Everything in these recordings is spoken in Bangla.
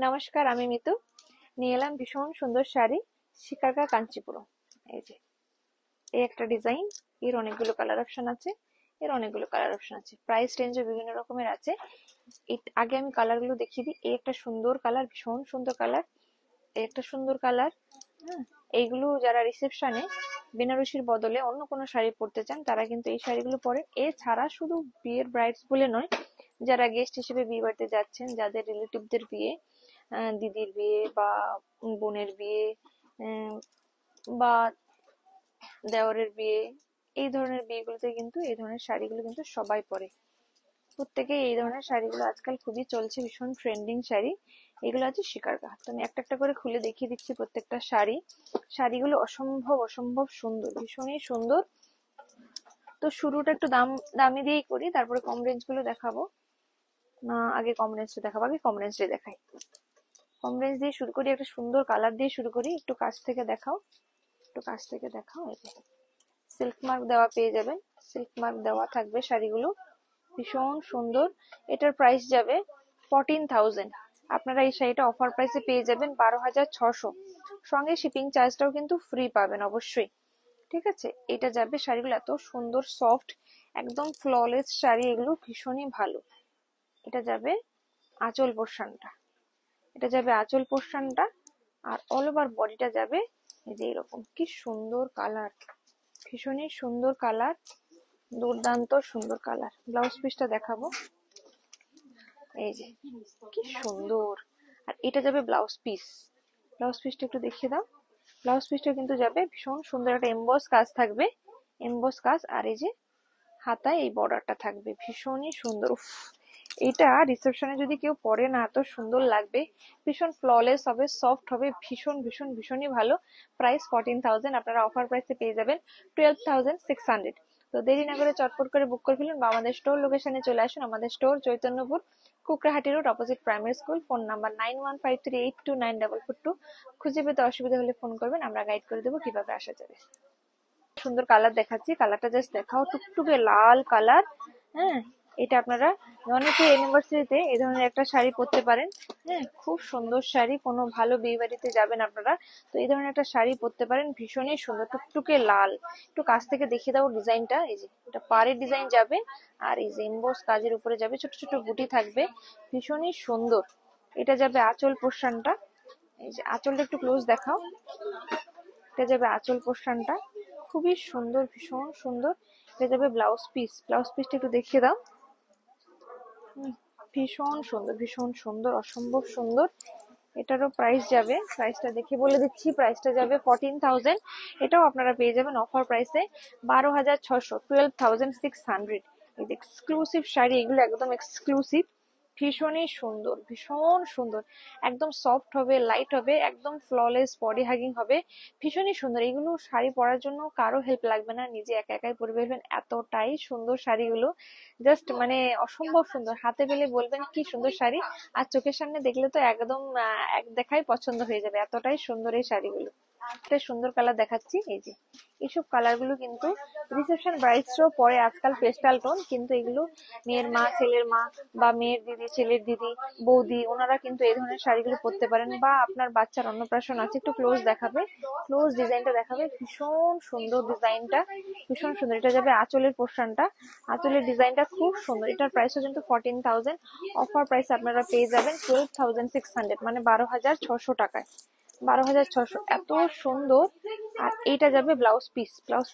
নমস্কার, আমি মিতু। নিয়ে এলাম ভীষণ সুন্দর শাড়ি, শিকারকা কাঞ্চিপুরম। এই যে এই একটা ডিজাইন, এর অনেকগুলো কালার অপশন আছে, প্রাইস রেঞ্জও বিভিন্ন রকমের আছে। আগে আমি কালার গুলো দেখিয়ে দিই। এই একটা সুন্দর কালার, ভীষণ সুন্দর কালার, এই একটা সুন্দর কালার। হ্যাঁ, এইগুলো যারা রিসেপশনে বেনারসির বদলে অন্য কোনো শাড়ি পরতে চান তারা কিন্তু এই শাড়িগুলো পরেন। এছাড়া শুধু বিয়ের ব্রাইডস বলে নয়, যারা গেস্ট হিসেবে বিয়ে বাড়িতে যাচ্ছেন, যাদের রিলেটিভদের বিয়ে, দিদির বিয়ে বা বোনের বিয়ে, বা দেওরের বিয়ে, এই ধরনের বিয়েগুলোতে কিন্তু এই ধরনের শাড়িগুলো কিন্তু সবাই পরে। প্রত্যেকেই এই ধরনের শাড়িগুলো আজকাল খুবই চলছে, ভীষণ ট্রেন্ডিং শাড়ি। এগুলো আছে শিকারকা। তো আমি একটা একটা করে খুলে দেখিয়ে দিচ্ছি প্রত্যেকটা শাড়ি। শাড়িগুলো অসম্ভব অসম্ভব সুন্দর, ভীষণই সুন্দর। তো শুরুটা একটু দামি দিয়েই করি, তারপরে কম রেঞ্জ গুলো দেখাবো। না, আগে কম রেঞ্জটা দেখাবো, আগে কম রেঞ্জটা দেখাই। কম রেঞ্জ দিয়ে শুরু করি, একটা সুন্দর কালার দিয়ে শুরু করি। একটু কাছ থেকে দেখাও, এই যে সিল্ক মার্ক দেওয়া পেয়ে যাবেন, সিল্ক মার্ক দেওয়া থাকবে শাড়িগুলো, ভীষণ সুন্দর। এটার প্রাইস যাবে 14,000। আপনারা এই শাড়িটা অফার প্রাইসে পেয়ে যাবেন 12,600। সঙ্গে শিপিং চার্জটাও কিন্তু ফ্রি পাবেন অবশ্যই। ঠিক আছে, এটা যাবে, শাড়িগুলো এত সুন্দর, সফট, একদম ফ্ললেস শাড়ি, এগুলো ভীষণই ভালো। এটা যাবে আঁচল পোর্শনটা, আর অল ওভার বডিটা যাবে এই যে এরকম। কি সুন্দর কালার, ভীষণই সুন্দর কালার, দুর্দান্ত সুন্দর কালার। ব্লাউজ পিসটা দেখাবো, এই যে কি সুন্দর। আর এটা যাবে ব্লাউজ পিসটা একটু দেখিয়ে দাও। ব্লাউজ পিসটা কিন্তু যাবে ভীষণ সুন্দর, একটা এমবস কাজ থাকবে, এমবস কাজ। আর এই যে হাতায় এই বর্ডারটা থাকবে, ভীষণই সুন্দর। উফ, এটা রিসেপশনে যদি কেউ পরে না, এত সুন্দর লাগবে, ভীষণ ফ্ললেস হবে, সফট হবে, ভীষণ ভীষণ ভীষণই ভালো। প্রাইস 14,000, আপনারা অফার প্রাইসে পেয়ে যাবেন 12,600। তো দেরি না করে চটপট করে বুক করে ফেলুন বা আমাদের স্টোর লোকেশনে চলে আসুন। আমাদের store Chaitanyapur, Kukrahati road, opposite primary school. Phone number 9153829442। খুঁজে পেতে অসুবিধা হলে ফোন করবেন, আমরা গাইড করে দেবো কিভাবে আসা যাবে। সুন্দর কালার দেখাচ্ছি, কালারটা জাস্ট দেখাও, টুকটুকে লাল কালার। হ্যাঁ, এটা আপনারা অনেকে অ্যানিভার্সারিতে এই ধরনের একটা শাড়ি পরতে পারেন। হ্যাঁ, খুব সুন্দর শাড়ি, কোনো ভালো বিয়ে বাড়িতে যাবেন আপনারা, তো এই ধরনের একটা শাড়ি পরতে পারেন, ভীষণই সুন্দর, টুকটুকে লাল। একটু কাছ থেকে দেখিয়ে দাও ডিজাইনটা। এই যে এটা পাড়ের ডিজাইন যাবে, আর এই যে এমবোস কাজের উপরে যাবে, ছোট ছোট বুটি থাকবে, ভীষণই সুন্দর। এটা যাবে আঁচল পোর্শনটা, এই যে আঁচলটা একটু ক্লোজ দেখাও। এটা যাবে আঁচল পোর্শনটা, খুবই সুন্দর, ভীষণ সুন্দর। এটা যাবে ব্লাউজ পিসটা একটু দেখিয়ে দাও। ভীষণ সুন্দর, ভীষণ সুন্দর, অসম্ভব সুন্দর। এটারও প্রাইস যাবে, প্রাইসটা দেখে বলে দিচ্ছি, প্রাইসটা যাবে 14,000। এটাও আপনারা পেয়ে যাবেন অফার প্রাইসে 12,600, 12,600। এই যে এক্সক্লুসিভ শাড়ি, এগুলো একদম এক্সক্লুসিভ, ভীষণই সুন্দর, ভীষণ সুন্দর। একদম সফট হবে, লাইট হবে, একদম ফ্ললেস বডি হাগিং হবে, ভীষণই সুন্দর। এগুলো শাড়ি পরার জন্য কারো হেল্প লাগবে না, নিজে একা একাই পরে ফেলবেন, এতটাই সুন্দর শাড়িগুলো। জাস্ট মানে অসম্ভব সুন্দর, হাতে পেলে বলবেন কি সুন্দর শাড়ি, আর চোখের সামনে দেখলে তো একদম এক দেখায় পছন্দ হয়ে যাবে, এতটাই সুন্দর এই শাড়িগুলো। একটা সুন্দর কালার দেখাচ্ছি, এই যে এইসব কালার গুলো কিন্তু রিসেপশন ব্রাইডসরাও পরে আজকাল, পেস্টাল টোন, কিন্তু এগুলো মেয়ের মা, ছেলের মা, বা মেয়ের দিদি, ছেলের দিদি, বৌদি, ওনারা কিন্তু এই ধরনের শাড়িগুলো পরতে পারেন। বা আপনার বাচ্চার অন্নপ্রাশন আছে, একটু ক্লোজ দেখাবে, ক্লোজ ডিজাইনটা দেখাবে, ভীষণ সুন্দর ডিজাইনটা, ভীষণ সুন্দর। এটা যাবে আঁচলের পোর্শনটা, আঁচলের ডিজাইনটা খুব সুন্দর। এটার প্রাইসও কিন্তু 14,000, অফার প্রাইস আপনারা পেয়ে যাবেন 12,600, মানে 12,600 টাকায়, 12,600, এত সুন্দর। আর এটা যাবে ব্লাউজ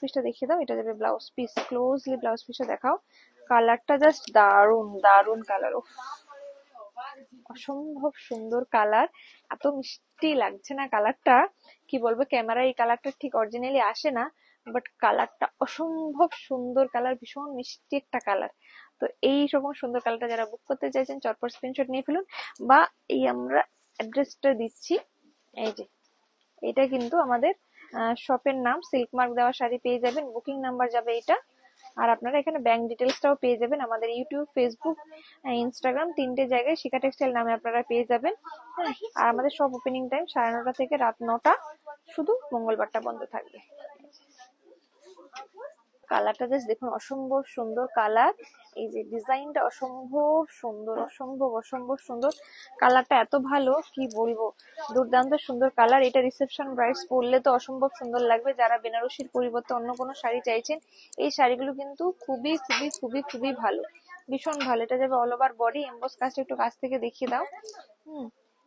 পিসটা দেখিয়ে দাও। এটা যাবে ব্লাউজ পিস, ক্লোজলি ব্লাউজ পিসটা দেখাও। কালারটা জাস্ট দারুন, দারুন কালার, অসম্ভব সুন্দর কালার, এত মিষ্টি লাগছে না কালারটা, কি বলবো, ক্যামেরায় এই কালারটা ঠিক অরিজিনালি আসে না, বাট কালারটা অসম্ভব সুন্দর কালার, ভীষণ মিষ্টি একটা কালার। তো এই রকম সুন্দর কালারটা যারা বুক করতে চাইছেন চটপট স্ক্রিনশট নিয়ে ফেলুন, বা এই আমরা অ্যাড্রেসটা দিচ্ছি, এই যে এটা কিন্তু আমাদের শপের নাম, সিল্ক মার্ক দেওয়া শাড়ি পেয়ে যাবেন, বুকিং নাম্বার যাবে এটা। আর আপনারা এখানে ব্যাংক ডিটেলসটাও পেয়ে যাবেন, আমাদের ইউটিউব, ফেসবুক, ইনস্টাগ্রাম, তিনটে জায়গায় শিখা টেক্সটাইল নামে আপনারা পেয়ে যাবেন। হ্যাঁ, আর আমাদের সব ওপেনিং টাইম 9:30 থেকে রাত 9টা, শুধু মঙ্গলবারটা বন্ধ থাকবে। কালারটা জাস্ট দেখুন, অসম্ভব সুন্দর কালার। এই যে ডিজাইনটা অসম্ভব সুন্দর, অসম্ভব অসম্ভব সুন্দর। কালারটা এত ভালো কি বলবো, দুর্দান্ত সুন্দর কালার। এটা রিসেপশন ব্রাইডস পরলে তো অসম্ভব সুন্দর লাগবে। যারা বেনারসির পরিবর্তে অন্য কোনো শাড়ি চাইছেন, এই শাড়িগুলো কিন্তু খুবই খুবই খুবই খুবই ভালো, ভীষণ ভালো। এটা যাবে অল ওভার বডি, এমবোস কাজটা একটু কাছ থেকে দেখিয়ে দাও।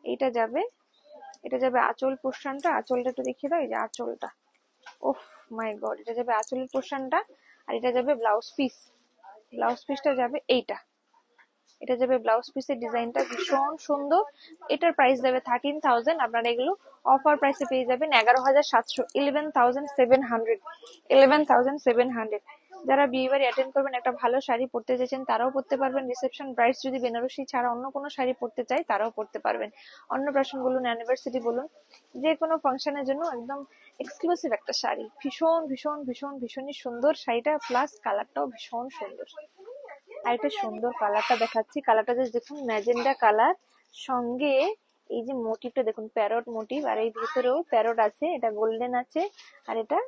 এইটা যাবে, এটা যাবে আঁচল পোর্শনটা, আঁচলটা একটু দেখিয়ে দাও। এই যে আঁচলটা, ওহ মাই গড, এটা যাবে আঁচলের পোর্শনটা। আর এটা যাবে ব্লাউজ পিস, ব্লাউজ পিসটা যাবে এইটা, এটা যাবে ব্লাউজ পিসের ডিজাইনটা ভীষণ সুন্দর। এটার প্রাইস যাবে 13,000। আপনারা এগুলো অফার প্রাইসে পেয়ে যাবেন 11,700, 11,700, 11,700। যারা বিয়ে বাড়ি অ্যাটেন্ড করবেন, একটা ভালো শাড়ি পরতে চাইছেন, তারাও পরতে পারবেন। রিসেপশন ব্রাইডস যদি বেনারসি ছাড়া অন্য কোনো শাড়ি পরতে চাই, তারাও পরতে পারবেন। অন্নপ্রাশন বলুন, অ্যানিভার্সারি বলুন, যে কোনো ফাংশনের জন্য একদম এক্সক্লুসিভ একটা শাড়ি। ভীষণ ভীষণ ভীষণ ভীষণই সুন্দর শাড়িটা, প্লাস কালারটাও ভীষণ সুন্দর। আর একটা সুন্দর কালারটা দেখাচ্ছি, কালারটা জাস্ট দেখুন, ম্যাজেন্ডা কালার, সঙ্গে এই যে মোটিভটা দেখুন, প্যারট মোটিভ। আর এই ভিতরেও প্যারট আছে, এটা গোল্ডেন আছে, আর এটা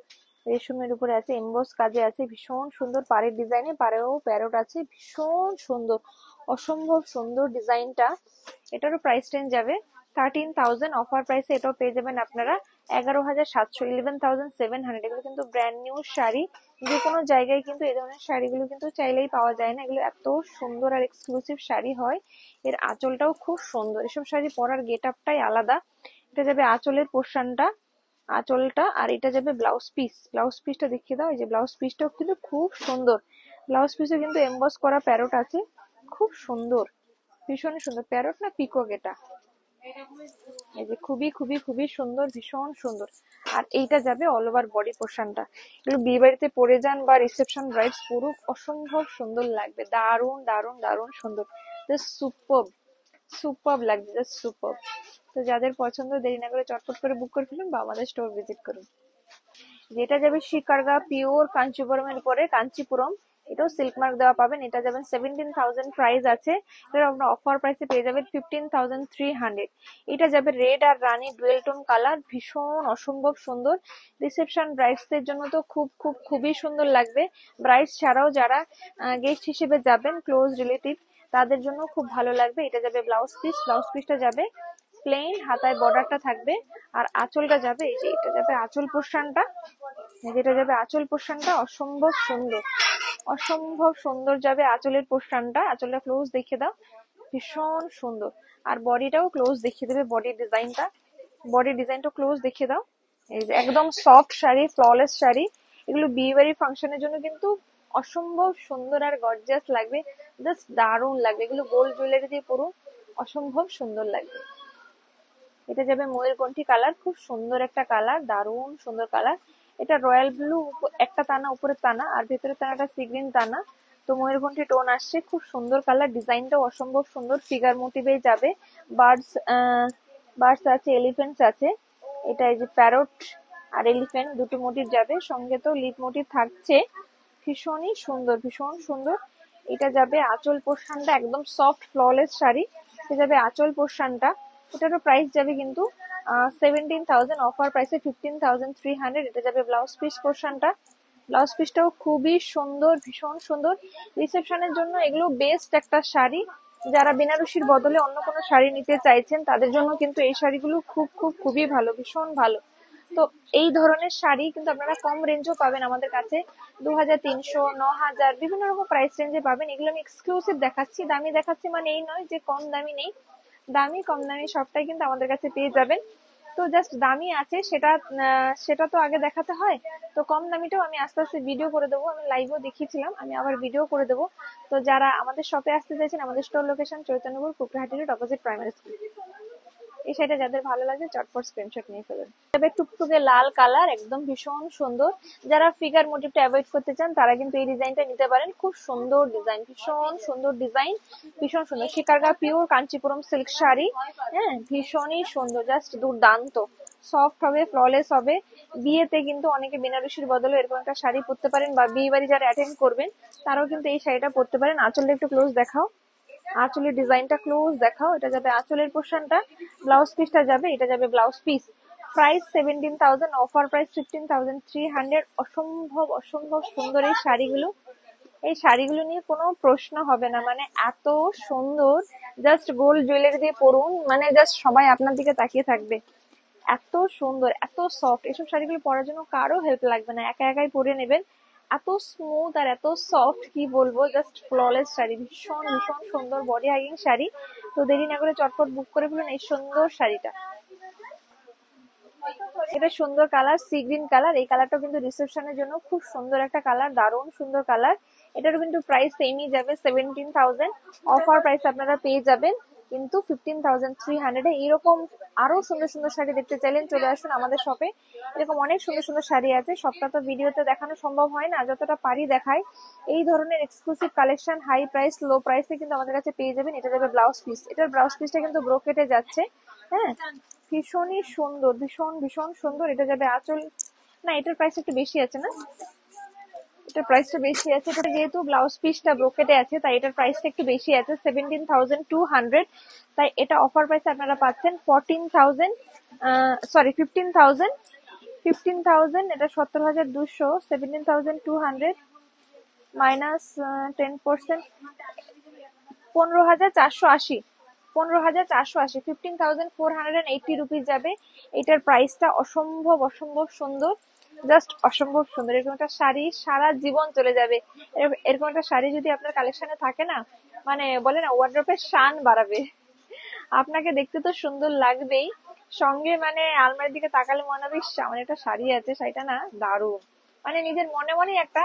রেশমের উপরে আছে, এমবোস কাজে আছে, ভীষণ সুন্দর। পাড়ের ডিজাইনে পাড়েও প্যারট আছে, ভীষণ সুন্দর, অসম্ভব সুন্দর ডিজাইনটা। এটারও প্রাইস রেঞ্জ যাবে 13,000। অফার প্রাইসে এটাও পেয়ে যাবেন আপনারা 11,700, 11,700। এগুলো কিন্তু ব্র্যান্ড নিউ শাড়ি। যে কোনো জায়গায় কিন্তু এই ধরনের শাড়িগুলো কিন্তু চাইলেই পাওয়া যায় না। এগুলো এত সুন্দর আর এক্সক্লুসিভ শাড়ি হয়। এর আঁচলটাও খুব সুন্দর, এসব শাড়ি পরার গেট আপটাই আলাদা। এটা যাবে আঁচলের পোর্শনটা, আঁচলটা। আর এটা যাবে ব্লাউজ পিস, ব্লাউজ পিসটা দেখিয়ে দাও। এই যে ব্লাউজ পিসটাও কিন্তু খুব সুন্দর, ব্লাউজ পিসে কিন্তু এমবস করা প্যারট আছে, খুব সুন্দর, ভীষণ সুন্দর। প্যারট না পিকক এটা, এই যে খুবই খুবই খুবই সুন্দর, ভীষণ সুন্দর। আর এইটা যাবে অল ওভার বডি পোর্শনটা। এগুলো বিয়ে বাড়িতে পরে যান বা রিসেপশন ব্রাইডস পুরো অসম্ভব সুন্দর লাগবে, দারুণ দারুণ দারুণ সুন্দর, জাস্ট সুপারব, সুপারব লাগবে, জাস্ট সুপারব। তো যাদের পছন্দ, দেরি না করে চটপট করে বুক করে ফেলুন বা আমাদের স্টোর ভিজিট করুন। যেটা যাবে শিকারগা পিওর কাঞ্চিপুরমের উপরে, কাঞ্চিপুরম, এটাও সিল্ক মার্ক দেওয়া পাবেন। এটা যাবেন 17,000 প্রাইস আছে। এটা আপনার অফার প্রাইসে পেয়ে যাবেন 15,300। এটা যাবে রেড আর রানী ডুয়েল টোন কালার, ভীষণ অসম্ভব সুন্দর। রিসেপশন ব্রাইডসদের জন্য তো খুব খুব খুবই সুন্দর লাগবে। ব্রাইডস ছাড়াও যারা গেস্ট হিসেবে যাবেন, ক্লোজ রিলেটিভ, তাদের জন্য খুব ভালো লাগবে। এটা যাবে ব্লাউজ পিস, ব্লাউজ পিসটা যাবে প্লেন, হাতায় বর্ডারটা থাকবে। আর আঁচলটা যাবে, এই যে এটা যাবে আঁচল পোর্শনটা, যেটা যাবে আঁচল পোর্শনটা অসম্ভব সুন্দর, অসম্ভব সুন্দর যাবে আঁচলের পোর্শনটা। আঁচলটা ক্লোজ দেখিয়ে দাও, ভীষণ সুন্দর। আর বডিটাও ক্লোজ দেখিয়ে দেবে, বডির ডিজাইনটা, বডির ডিজাইনটা ক্লোজ দেখিয়ে দাও। এই যে একদম সফট শাড়ি, ফ্ললেস শাড়ি। এগুলো বিয়ে বাড়ির ফাংশনের জন্য কিন্তু অসম্ভব সুন্দর আর গর্জিয়াস লাগবে, জাস্ট দারুণ লাগবে। এগুলো গোল্ড জুয়েলারি দিয়ে পরুন, অসম্ভব সুন্দর লাগবে। এটা যাবে ময়ূরকণ্ঠী কালার, খুব সুন্দর একটা কালার, দারুণ সুন্দর কালার। এটা রয়্যাল ব্লু, একটা টানা উপরে টানা, আর ভেতরে টানাটা সি গ্রিন টানা। তো ময়ূরকণ্ঠী টোন আসছে, খুব সুন্দর কালার। ডিজাইনটাও অসম্ভব সুন্দর, ফিগার মোটিভে যাবে, বার্ডস বার্ডস আছে, এলিফেন্টস আছে। এটা এই যে প্যারট আর এলিফেন্ট দুটো মোটিভ যাবে, সঙ্গে তো লিপ মোটিভ থাকছে। ভীষণই সুন্দর, ভীষণ সুন্দর। এটা যাবে আঁচল পোর্শনটা, একদম সফট ফ্ললেস শাড়ি। এটা যাবে আঁচল পোর্শনটা। এটারও প্রাইস যাবে কিন্তু 17,000, অফার প্রাইসে 15,300। এটা যাবে ব্লাউজ পিস পোর্শনটা, ব্লাউজ পিসটাও খুবই সুন্দর, ভীষণ সুন্দর। রিসেপশনের জন্য এগুলো বেস্ট একটা শাড়ি। যারা বেনারসির বদলে অন্য কোনো শাড়ি নিতে চাইছেন, তাদের জন্য কিন্তু এই শাড়িগুলো খুব খুব খুবই ভালো, ভীষণ ভালো। তো এই ধরনের শাড়ি কিন্তু আপনারা কম রেঞ্জও পাবেন আমাদের কাছে, 2,300, 9,000, বিভিন্ন রকম প্রাইস রেঞ্জে পাবেন। এগুলো আমি এক্সক্লুসিভ দেখাচ্ছি, দামি দেখাচ্ছি মানে এই নয় যে কম দামি নেই, দামি কম দামি সবটাই কিন্তু আমাদের কাছে পেয়ে যাবেন। তো জাস্ট দামি আছে, সেটা তো আগে দেখাতে হয়। তো কম দামিটাও আমি আস্তে আস্তে ভিডিও করে দেবো, আমি লাইভও দেখিয়েছিলাম, আমি আবার ভিডিও করে দেবো। তো যারা আমাদের শপে আসতে চাইছেন, আমাদের store location Chaitanyapur, Kukrahati road, opposite primary school. এই শাড়িটা যাদের ভালো লাগে চটপট স্ক্রিনশট নিয়ে ফেলুন। তবে টুকটুকে লাল কালার, একদম ভীষণ সুন্দর। যারা ফিগার মোটিভটা অ্যাভয়েড করতে চান, তারা কিন্তু এই ডিজাইনটা নিতে পারেন। খুব সুন্দর ডিজাইন, ভীষণ সুন্দর ডিজাইন, ভীষণ সুন্দর। শিকারগা পিওর কাঞ্চিপুরম সিল্ক শাড়ি, হ্যাঁ, ভীষণই সুন্দর, জাস্ট দুর্দান্ত। সফট হবে, ফ্ললেস হবে। বিয়েতে কিন্তু অনেকে বেনারসির বদলে এরকম একটা শাড়ি পরতে পারেন, বা বিয়ে বাড়ি যারা অ্যাটেন্ড করবেন, তারাও কিন্তু এই শাড়িটা পরতে পারেন। আঁচলটা একটু ক্লোজ দেখাও, আঁচলের ডিজাইনটা ক্লোজ দেখাও। এটা যাবে আঁচলের পোর্শনটা, ব্লাউজ পিসটা যাবে, এটা যাবে blouse piece. Price 17,000, offer price 15,300। অসম্ভব অসম্ভব সুন্দর এই শাড়িগুলো। এই শাড়িগুলো নিয়ে কোনো প্রশ্ন হবে না, মানে এত সুন্দর। জাস্ট গোল্ড জুয়েলারি দিয়ে পরুন, মানে জাস্ট সবাই আপনার দিকে তাকিয়ে থাকবে। এত সুন্দর, এত সফট। এসব শাড়িগুলো পরার জন্য কারো হেল্প লাগবে না, একা একাই পরে নেবেন। এত স্মুথ আর এত সফট, কি বলবো, জাস্ট ফ্ললেস শাড়ি। ভীষণ ভীষণ সুন্দর বডি হাইগিং শাড়ি। তো দেরি না করে চটপট বুক করে ফেলুন এই সুন্দর শাড়িটা। এটা সুন্দর কালার, সি গ্রিন কালার। এই কালারটা কিন্তু রিসেপশনের জন্য খুব সুন্দর একটা কালার, দারুণ সুন্দর কালার। এটারও কিন্তু প্রাইস সেমই যাবে 17,000। অফার প্রাইস আপনারা পেয়ে যাবেন কিন্তু 15,300 এ। এরকম আরো সুন্দর সুন্দর শাড়ি দেখতে চাইলেন চলে আসুন আমাদের শপে। এরকম অনেক সুন্দর সুন্দর শাড়ি আছে, সবটা তো ভিডিওতে দেখানো সম্ভব হয় না, যতটা পারি দেখাই। এই ধরনের exclusive collection high price low প্রাইসে কিন্তু আমাদের কাছে পেয়ে যাবেন। এটা যাবে ব্লাউজ পিস। এটার ব্লাউজ পিসটা কিন্তু ব্রোকেটে যাচ্ছে। হ্যাঁ, ভীষণই সুন্দর, ভীষণ ভীষণ সুন্দর। এটা যাবে আঁচল। না, এটার প্রাইস একটু বেশি আছে না, এটার প্রাইসটা বেশি আছে। এটা যেহেতু ব্লাউজ পিসটা ব্রোকেটে আছে তাই এটার প্রাইসটা একটু বেশি আছে, 17,200। তাই এটা অফার প্রাইসে আপনারা পাচ্ছেন 14,000, সরি 15,000। 15,000, এটা 17,200। 17,200 মাইনাস 10%, 15,480। 15,480, 15,480 রুপিস যাবে। এটার প্রাইসটা অসম্ভব অসম্ভব সুন্দর, জাস্ট অসম্ভব সুন্দর। এরকম একটা শাড়ি সারা জীবন চলে যাবে। এরকম একটা শাড়ি যদি আপনার কালেকশনে থাকে না, মানে বলে না ওয়ার্ড্রোবের শান বাড়াবে। আপনাকে দেখতে তো সুন্দর লাগবেই, সঙ্গে মানে আলমারির দিকে তাকালে মনে হবে ইস, আমার একটা শাড়ি আছে, শাড়িটা না দারুণ। মানে নিজের মনে মনে একটা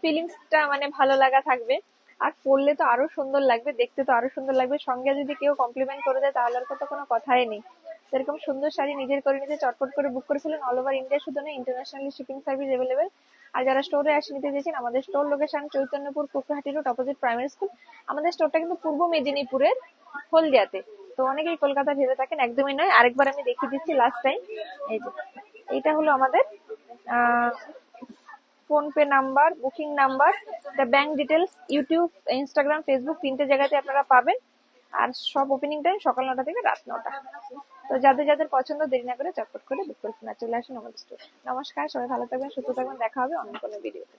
ফিলিংসটা মানে ভালো লাগা থাকবে। আর পরলে তো আরো সুন্দর লাগবে, দেখতে তো আরো সুন্দর লাগবে। সঙ্গে যদি কেউ কমপ্লিমেন্ট করে দেয় তাহলে আর তো কোনো কথাই নেই। এরকম সুন্দর শাড়ি নিজের করে নিতে চটপট করে বুক করে ফেলুন। অল ওভার ইন্ডিয়া শুধু নয়, ইন্টারন্যাশনালি শিপিং সার্ভিস অ্যাভেলেবেল। আর যারা স্টোরে আসে নিতে চাইছেন, আমাদের store location Chaitanyapur Kukrahati road, opposite primary school. আমাদের স্টোরটা কিন্তু পূর্ব মেদিনীপুরের হলদিয়াতে। তো অনেকেই কলকাতা ভেবে থাকেন, একদমই নয়। আরেকবার আমি দেখিয়ে দিচ্ছি লাস্ট টাইম। এই যে এইটা হলো আমাদের phone pay number, booking number, the bank details, YouTube, Instagram, Facebook, তিনটে জায়গাতে আপনারা পাবেন। আর সব ওপেনিং টাইম সকাল 9টা থেকে রাত 9টা। তো যাদের যাদের পছন্দ দেরি না করে চটপট করে বুক করে চলে আসুন আমাদের স্টোরে। নমস্কার, সবাই ভালো থাকবেন, সুস্থ থাকবেন। দেখা হবে অন্য কোনো ভিডিওতে।